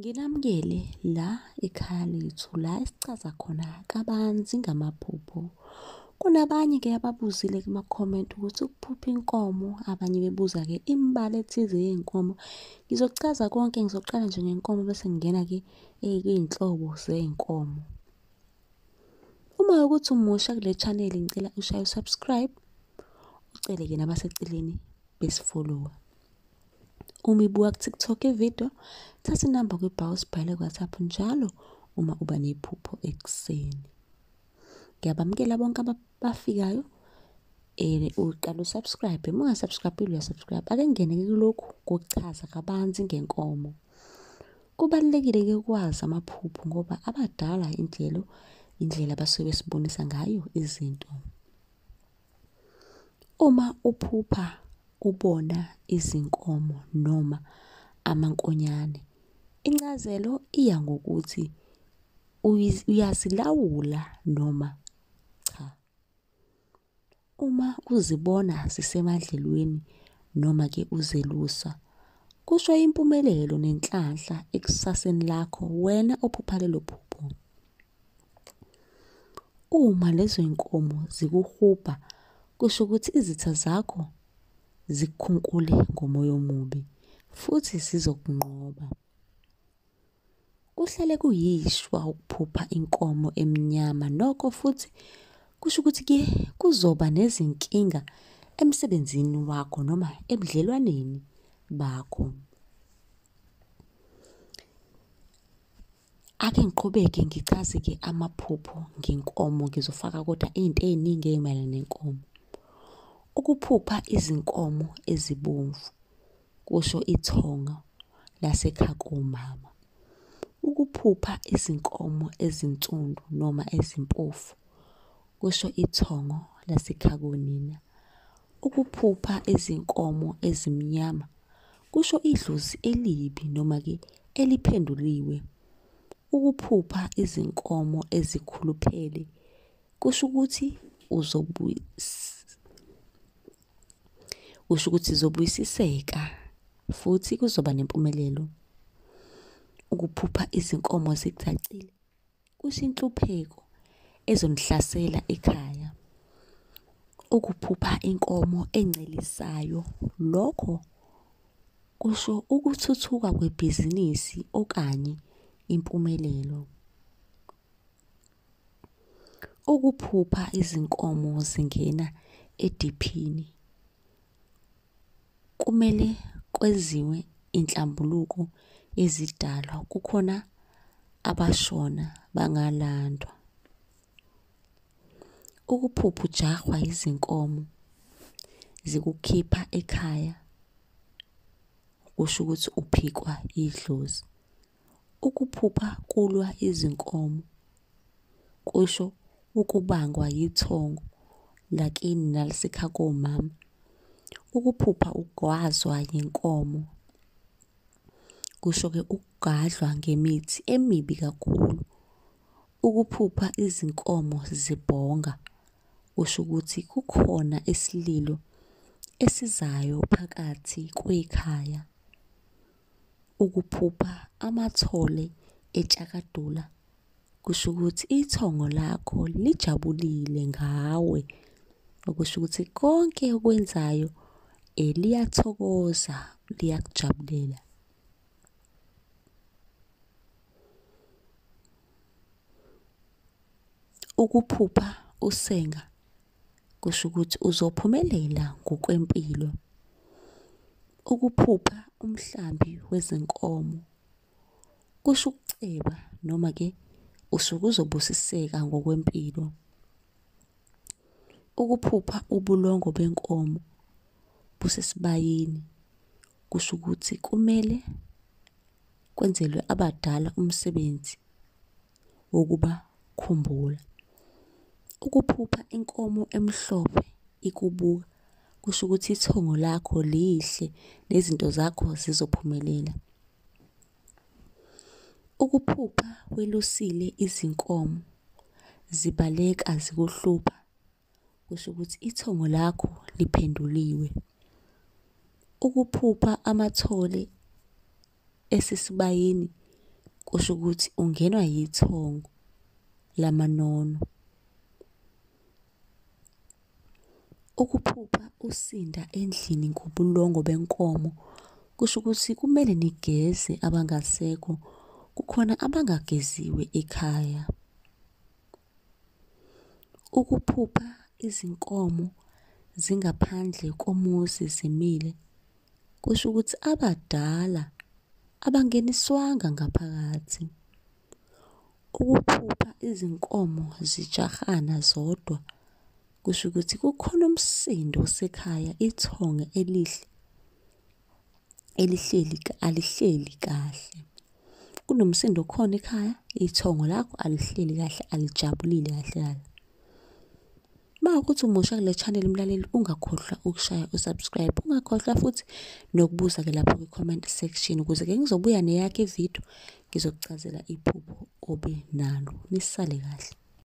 Nginamukele la ekhaya lethu la esichaza khona kabanzi ngamaphupho. Kunabanye-ke ababuzile kuma-comment ukuthi ukuphupha inkomo, abanye bebuza-ke imibala ethize yey'nkomo. Ngizokuchaza konke, ngizoqala nje ngenkomo bese ngingena-ke kuy'nhlobo zey'nkomo. Uma ukuthi umusha kule chaneli ngicela ushaye u-subscribe, ucele-ke nabaseceleni besifollowa. Uma ibuka ku-TikTok ividiyo, thatha inamba kwibhawu usibhale ku-WhatsApp njalo uma uba nephupho ekuseni. Ngiyabamukela bonke abafikayo. Uqala usubscribe, uma ungasubscribe-ile uyasubscribe. Ake ngingene-ke kulokhu kokuchaza kabanzi ngenkomo. Kubalulekile-ke ukwazi amaphupho ngoba abadala indlela abasuke besibonisa ngayo izinto. Uma uphupha ubona izinkomo noma amankonyane, incazelo iya ngokuthi uyazilawula noma cha. Uma uzibona zisemadlelweni noma-ke uzelusa, kusho impumelelo nenhlanhla ekusaseni lakho wena ophupha lelo phupho. Uma lezo y'nkomo zikuhuba, kusho ukuthi izitha zakho zikukhunkule ngomoya omubi futhi zizokunqoba. Kuhlale kuyishwa ukuphupha inkomo emnyama, nokho futhi kusho ukuthi-ke kuzoba nezinkinga emsebenzini wakho noma ebudlelwaneni bakho. Ake ngiqhubeke ngichaze-ke amaphupho ngenkomo, ngizofaka kodwa iy'nto ey'ningi ey'mayelana nenkomo. Ukuphupha izinkomo ezibomvu kusho ithonga lasekhaya komama. Ukuphupha izinkomo ezinsundu noma ezimpofu kusho ithongo lasekhaya konina. Ukuphupha izinkomo ezimnyama kusho idlozi elibi noma-ke eliphenduliwe. Ukuphupha izinkomo ezikhuluphele kusho ukuthi zobuyisiseka futhi kuzoba nempumelelo. Ukuphupha izinkomo zicacile kusho inhlupheko ezonihlasela ekhaya. Ukuphupha inkomo encelisayo, lokho kusho ukuthuthuka kwebhizinisi okanye impumelelo. Ukuphupha izinkomo zingena ediphini, kumele kwenziwe inhlambuluko yezidalwa, kukhona abashona bangalandwa. Ukuphupha ujahwa izinkomo zikukhipha ekhaya, kusho ukuthi uphikwa idlozi. Ukuphupha kulwa izinkomo kusho ukubangwa yithongo lakini nalasekhaya komama. Ukuphupha ugwazwa yenkomo kusho-ke ukugadlwa ngemithi emibi kakhulu. Ukuphupha izinkomo zibhonga kusho ukuthi kukhona isililo esizayo phakathi kwekhaya. Ukuphupha amathole etshakadula kusho ukuthi ithongo lakho lijabulile ngawe, okusho ukuthi konke okwenzayo liyathokoza, liyakujabulela. Ukuphupha usenga kusho ukuthi uzophumelela ngokwempilo. Ukuphupha umhlambi wezinkomo kusho ukuceba noma-ke usuke uzobusiseka ngokwempilo. Ukuphupha ubulongo benkomo busesibayeni kusho ukuthi kumele kwenzelwe abadala umsebenzi wokubakhumbula. Ukuphupha inkomo emhlophe ikubuka kusho ukuthi ithongo lakho lihle nezinto zakho zizophumelela. Ukuphupha welusile izinkomo zibaleka zikuhlupha kusho ukuthi ithongo lakho liphenduliwe. Ukuphupha amathole esesibayeni kusho ukuthi ungenwa yithongo lamanono. Ukuphupha usinda endlini ngobulongo benkomo kusho ukuthi kumele nigeze abangasekho, kukhona abangageziwe ekhaya. Ukuphupha izinkomo zingaphandle komuzi zimile kusho ukuthi abadala abangeniswanga ngaphakathi. Ukuphupha izinkomo zijahana zodwa kusho ukuthi kukhona umsindo osekhaya, ithonga alihleli kahle. Kunomsindo khona ekhaya, ithongo lakho alihleli kahle, alijabulile kahle kahle. Mawukuthi umusha kule channel mlaleli, ungakhohlwa ukushaya usubscribe, ungakhohlwa futhi nokubuza-ke lapho kwi-comment section ukuze-ke ngizobuya neyakho ividiyo ngizokuchazela iphupho obe nalo. Nisale kahle.